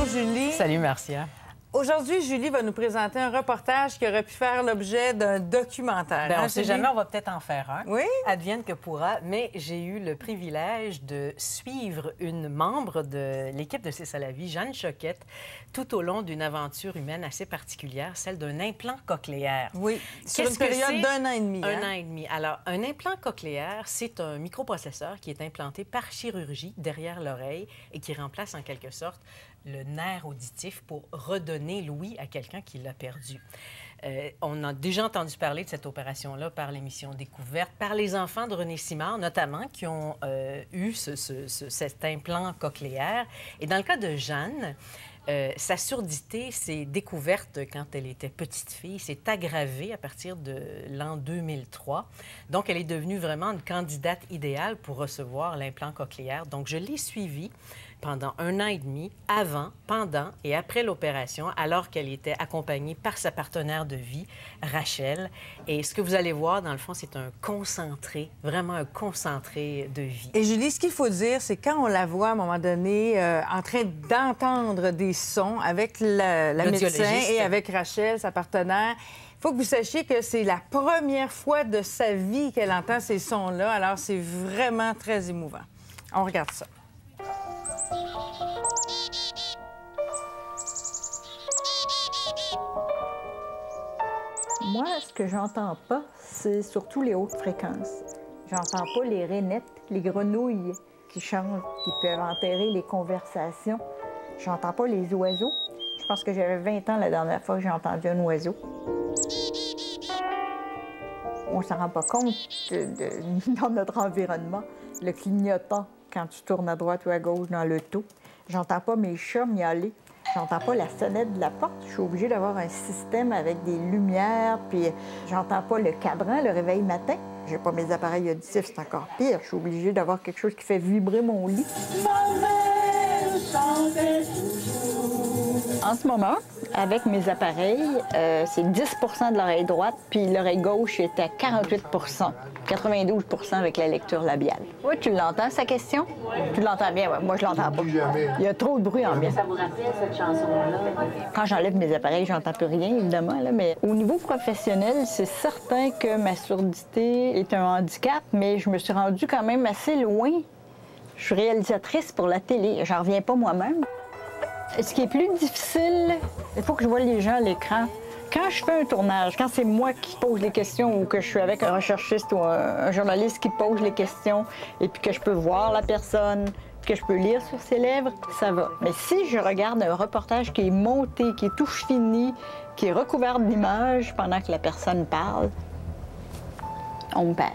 Bonjour Julie. Salut Marcia. Aujourd'hui, Julie va nous présenter un reportage qui aurait pu faire l'objet d'un documentaire. Bien, on ne sait jamais, on va peut-être en faire un. Oui. Advienne que pourra, mais j'ai eu le privilège de suivre une membre de l'équipe de C'est ça la vie, Jeanne Choquette, tout au long d'une aventure humaine assez particulière, celle d'un implant cochléaire. Oui, sur une période d'un an et demi. Un an et demi. Alors, un implant cochléaire, c'est un microprocesseur qui est implanté par chirurgie derrière l'oreille et qui remplace en quelque sorte le nerf auditif pour redonner l'ouïe à quelqu'un qui l'a perdu. On a déjà entendu parler de cette opération-là par l'émission Découverte, par les enfants de René Simard, notamment, qui ont eu cet implant cochléaire. Et dans le cas de Jeanne, sa surdité s'est découverte quand elle était petite fille, s'est aggravée à partir de l'an 2003. Donc, elle est devenue vraiment une candidate idéale pour recevoir l'implant cochléaire. Donc, je l'ai suivie pendant un an et demi, avant, pendant et après l'opération, alors qu'elle était accompagnée par sa partenaire de vie, Rachel. Et ce que vous allez voir, dans le fond, c'est un concentré, vraiment un concentré de vie. Et Julie, ce qu'il faut dire, c'est quand on la voit à un moment donné en train d'entendre des sons avec la médecin et avec Rachel, sa partenaire, il faut que vous sachiez que c'est la première fois de sa vie qu'elle entend ces sons-là. Alors, c'est vraiment très émouvant. On regarde ça. Moi, ce que j'entends pas, c'est surtout les hautes fréquences. J'entends pas les rainettes, les grenouilles qui chantent, qui peuvent enterrer les conversations. J'entends pas les oiseaux. Je pense que j'avais 20 ans la dernière fois que j'ai entendu un oiseau. On s'en rend pas compte dans notre environnement. Le clignotant quand tu tournes à droite ou à gauche dans l'auto. J'entends pas mes chats miauler. J'entends pas la sonnette de la porte. Je suis obligée d'avoir un système avec des lumières, puis j'entends pas le cadran, le réveil matin. J'ai pas mes appareils auditifs, c'est encore pire. Je suis obligée d'avoir quelque chose qui fait vibrer mon lit. En ce moment, avec mes appareils, c'est 10 de l'oreille droite, puis l'oreille gauche est à 48 92 avec la lecture labiale. Oui, tu l'entends, sa question? Tu l'entends bien, ouais. Moi, je l'entends pas. Il y a trop de bruit ambiant. Ça vous rappelle cette chanson-là? Quand j'enlève mes appareils, j'entends plus rien, évidemment, là, mais au niveau professionnel, c'est certain que ma surdité est un handicap, mais je me suis rendue quand même assez loin. Je suis réalisatrice pour la télé. J'en reviens pas moi-même. Ce qui est plus difficile, il faut que je voie les gens à l'écran. Quand je fais un tournage, quand c'est moi qui pose les questions ou que je suis avec un recherchiste ou un journaliste qui pose les questions et puis que je peux voir la personne, que je peux lire sur ses lèvres, ça va. Mais si je regarde un reportage qui est monté, qui est tout fini, qui est recouvert d'images pendant que la personne parle, on me perd.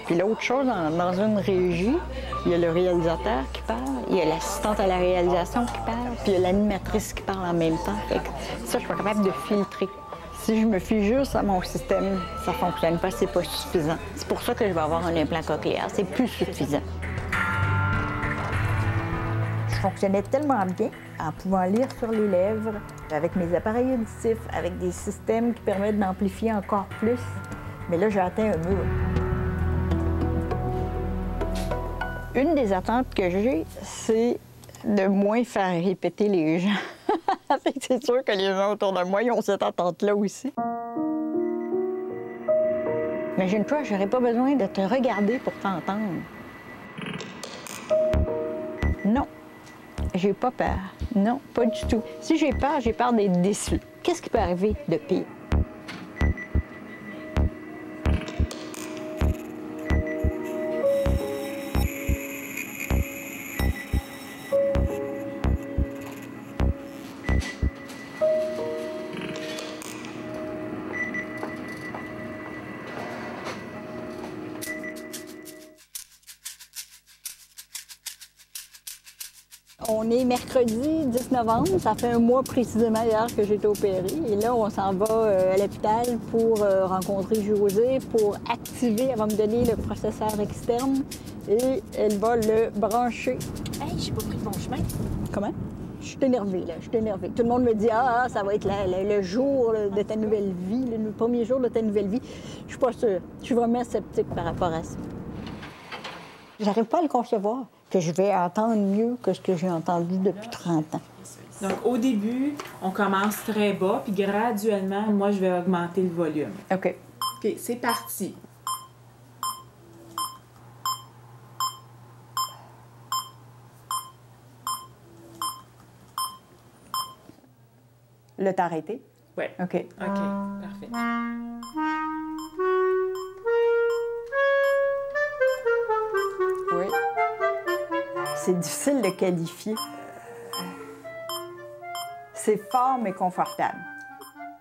Puis l'autre chose, dans une régie, il y a le réalisateur qui parle, il y a l'assistante à la réalisation qui parle, puis il y a l'animatrice qui parle en même temps. Fait que ça, je suis pas capable de filtrer. Si je me fie juste à mon système, ça fonctionne pas, c'est pas suffisant. C'est pour ça que je vais avoir un implant cochléaire, c'est plus suffisant. Je fonctionnais tellement bien en pouvant lire sur les lèvres, avec mes appareils auditifs, avec des systèmes qui permettent d'amplifier encore plus. Mais là, j'ai atteint un mur. Une des attentes que j'ai, c'est de moins faire répéter les gens. C'est sûr que les gens autour de moi, ils ont cette attente-là aussi. Imagine-toi, j'aurais pas besoin de te regarder pour t'entendre. Non, j'ai pas peur. Non, pas du tout. Si j'ai peur d'être déçue. Qu'est-ce qui peut arriver de pire? On est mercredi 10 novembre, ça fait un mois précisément hier que j'ai été opérée. Et là, on s'en va à l'hôpital pour rencontrer Josée, pour activer, elle va me donner le processeur externe et elle va le brancher. Hey, j'ai pas pris le bon chemin. Comment? Je suis énervée, là, je suis énervée. Tout le monde me dit « Ah, ça va être le jour de ta nouvelle vie, le premier jour de ta nouvelle vie. » Je suis pas sûre. Je suis vraiment sceptique par rapport à ça. J'arrive pas à le concevoir, que je vais entendre mieux que ce que j'ai entendu depuis 30 ans. Donc, au début, on commence très bas, puis graduellement, moi, je vais augmenter le volume. OK. OK, c'est parti. Là, t'as arrêté? Oui. OK. OK, parfait. Oui. C'est difficile de qualifier. C'est fort, mais confortable.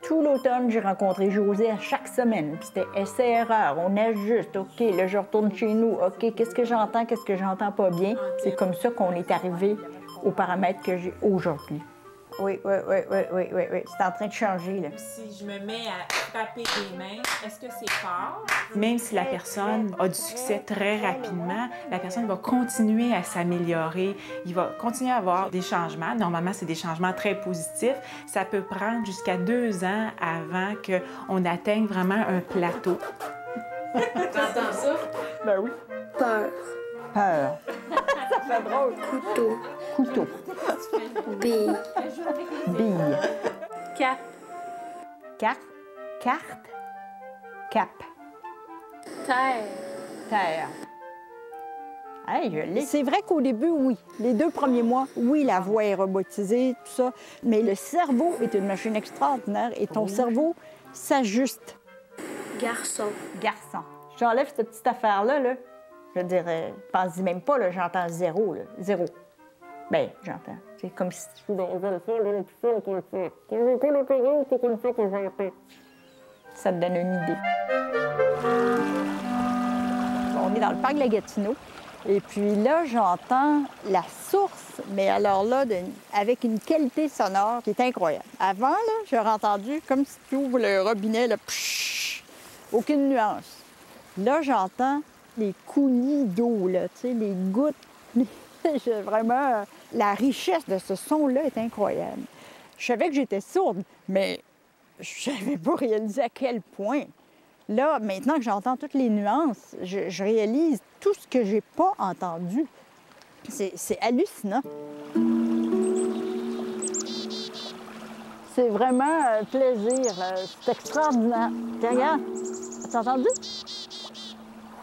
Tout l'automne, j'ai rencontré José à chaque semaine. Puis c'était essai-erreur, on ajuste. OK, là, je retourne chez nous. OK, qu'est-ce que j'entends pas bien? C'est comme ça qu'on est arrivé aux paramètres que j'ai aujourd'hui. Oui. C'est en train de changer, là. Si je me mets à frapper des mains, est-ce que c'est fort? Même si la personne a du succès très rapidement, la personne va continuer à s'améliorer. Il va continuer à avoir des changements. Normalement, c'est des changements très positifs. Ça peut prendre jusqu'à 2 ans avant qu'on atteigne vraiment un plateau. T'entends ça? Ben oui. Peur. Peur. Ça fait drôle. Couteau. Couteau. Bille. Bille. Cap. Carte. Carte. Cap. Terre. Terre. Hey, je l'ai. C'est vrai qu'au début, oui. Les 2 premiers mois, oui, la voix est robotisée, tout ça. Mais le cerveau est une machine extraordinaire et ton cerveau s'ajuste. Garçon. Garçon. J'enlève cette petite affaire-là, là. Je veux dire, pense-y même pas, là, j'entends 0, là. 0. Bien, j'entends. C'est comme si... Ça te donne une idée. On est dans le parc de la Gatineau. Et puis là, j'entends la source, mais alors là, avec une qualité sonore qui est incroyable. Avant, là, j'aurais entendu comme si tu ouvres le robinet, là, pshhh, aucune nuance. Là, j'entends les coulis d'eau, là, tu sais, les gouttes. Vraiment, la richesse de ce son-là est incroyable. Je savais que j'étais sourde, mais je n'avais pas réalisé à quel point. Là, maintenant que j'entends toutes les nuances, je réalise tout ce que j'ai pas entendu. C'est hallucinant. C'est vraiment un plaisir. C'est extraordinaire. Tiens, regarde. T'as entendu?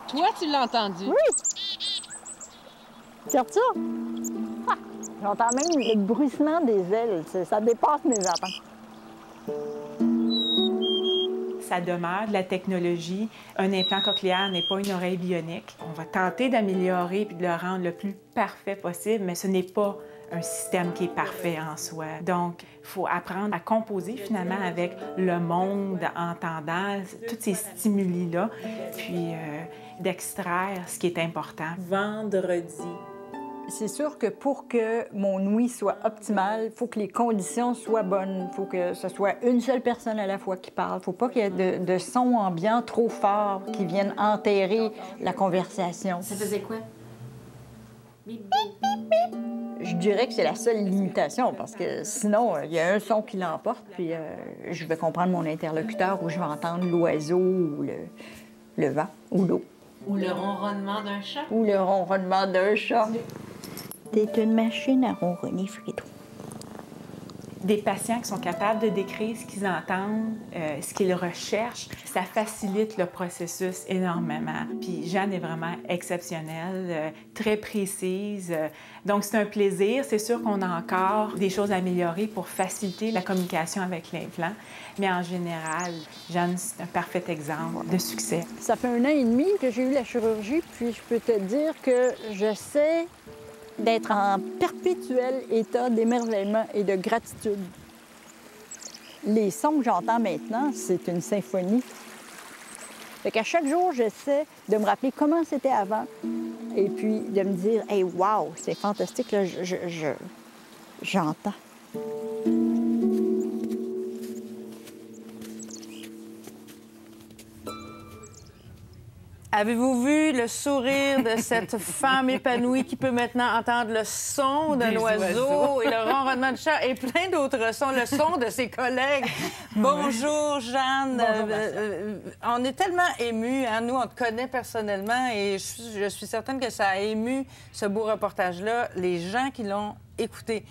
Toi, tu l'as entendu? Oui! Regarde ça! Ah! J'entends même le bruissement des ailes. Ça dépasse mes attentes. Ça demeure de la technologie. Un implant cochléaire n'est pas une oreille bionique. On va tenter d'améliorer puis de le rendre le plus parfait possible, mais ce n'est pas un système qui est parfait en soi. Donc, il faut apprendre à composer finalement avec le monde entendant tous ces stimuli-là, puis d'extraire ce qui est important. Vendredi. C'est sûr que pour que mon ouïe soit optimale, il faut que les conditions soient bonnes. Il faut que ce soit une seule personne à la fois qui parle. Il ne faut pas qu'il y ait de sons ambiants trop forts qui viennent enterrer la conversation. Ça faisait quoi? Bip, Je dirais que c'est la seule limitation parce que sinon, il y a un son qui l'emporte, puis je vais comprendre mon interlocuteur ou je vais entendre l'oiseau ou le vent ou l'eau. Ou le ronronnement d'un chat. Ou le ronronnement d'un chat. T'es une machine à ronronner, Fredo. Des patients qui sont capables de décrire ce qu'ils entendent, ce qu'ils recherchent, ça facilite le processus énormément. Puis Jeanne est vraiment exceptionnelle, très précise. Donc c'est un plaisir. C'est sûr qu'on a encore des choses à améliorer pour faciliter la communication avec l'implant. Mais en général, Jeanne, c'est un parfait exemple de succès. Ça fait 1 an et demi que j'ai eu la chirurgie, puis je peux te dire que j'essaie d'être en perpétuel état d'émerveillement et de gratitude. Les sons que j'entends maintenant, c'est une symphonie. Fait qu'à chaque jour, j'essaie de me rappeler comment c'était avant et puis de me dire « Hey, wow, c'est fantastique, là, j'entends. » Avez-vous vu le sourire de cette femme épanouie qui peut maintenant entendre le son d'un oiseau et le ronronnement de chat et plein d'autres sons, le son de ses collègues? Bonjour, Jeanne. Bonjour, on est tellement émus. Hein? Nous, on te connaît personnellement et je suis certaine que ça a ému ce beau reportage-là, les gens qui l'ont écouté.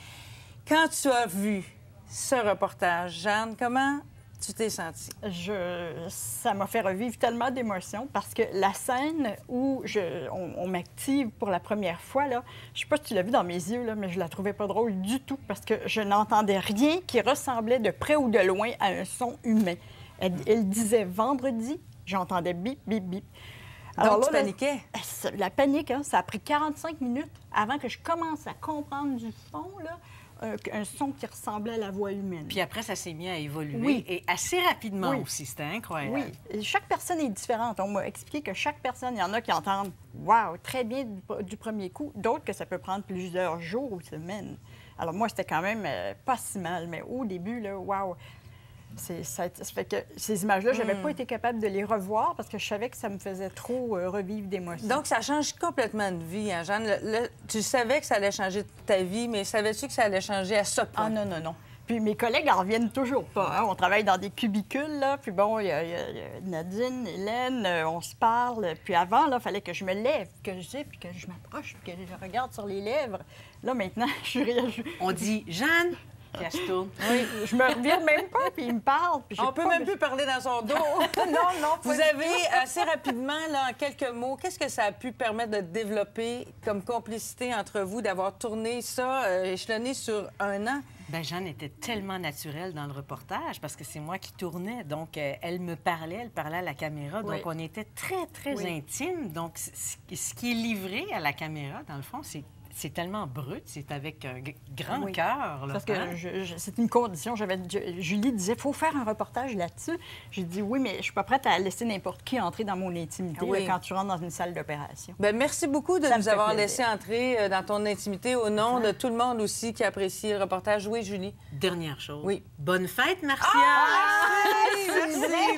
Quand tu as vu ce reportage, Jeanne, comment tu t'es sentie? Ça m'a fait revivre tellement d'émotions parce que la scène où on m'active pour la première fois, là, je sais pas si tu l'as vu dans mes yeux, là, mais je la trouvais pas drôle du tout parce que je n'entendais rien qui ressemblait de près ou de loin à un son humain. Elle disait vendredi, j'entendais bip, bip, bip. Alors, tu paniquais? La panique, hein, ça a pris 45 minutes avant que je commence à comprendre du son, là. Un son qui ressemblait à la voix humaine. Puis après, ça s'est mis à évoluer, oui. Et assez rapidement aussi. C'était incroyable. Oui, et chaque personne est différente. On m'a expliqué que chaque personne, il y en a qui entendent « wow », très bien du premier coup, d'autres que ça peut prendre plusieurs jours ou semaines. Alors moi, c'était quand même pas si mal, mais au début, là, wow. Ça fait que ces images-là, je n'avais pas été capable de les revoir parce que je savais que ça me faisait trop revivre d'émotions. Donc, ça change complètement de vie, hein, Jeanne. Tu savais que ça allait changer ta vie, mais savais-tu que ça allait changer à ce point? Ah non, non, non. Puis mes collègues en reviennent toujours pas. Hein? On travaille dans des cubicules, là. Puis bon, il y a Nadine, Hélène, on se parle. Puis avant, il fallait que je me lève, que je dise, puis que je m'approche, puis que je regarde sur les lèvres. Là, maintenant, On dit « Jeanne ». Puis elle se tourne. Oui, je me revire même pas, puis il me parle. Puis on peut même plus parler dans son dos. non. Vous avez assez rapidement, là, en quelques mots, qu'est-ce que ça a pu permettre de développer comme complicité entre vous, d'avoir tourné ça, échelonné sur 1 an? Bien, Jeanne était tellement naturelle dans le reportage parce que c'est moi qui tournais. Donc, elle me parlait, elle parlait à la caméra. Donc, on était très, très intimes. Donc, ce qui est livré à la caméra, dans le fond, c'est tellement brut, c'est avec un grand cœur. Parce que c'est une condition. Julie disait, il faut faire un reportage là-dessus. J'ai dit, oui, mais je suis pas prête à laisser n'importe qui entrer dans mon intimité là, quand tu rentres dans une salle d'opération. Bien, merci beaucoup de nous avoir laissé entrer dans ton intimité au nom de tout le monde aussi qui apprécie le reportage. Oui, Julie? Dernière chose. Oui. Bonne fête, Marcia!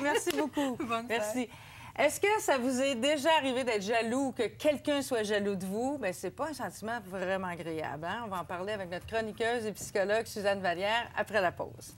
Merci beaucoup. Merci. Est-ce que ça vous est déjà arrivé d'être jaloux ou que quelqu'un soit jaloux de vous? Bien, c'est pas un sentiment vraiment agréable. Hein? On va en parler avec notre chroniqueuse et psychologue Suzanne Vallière après la pause.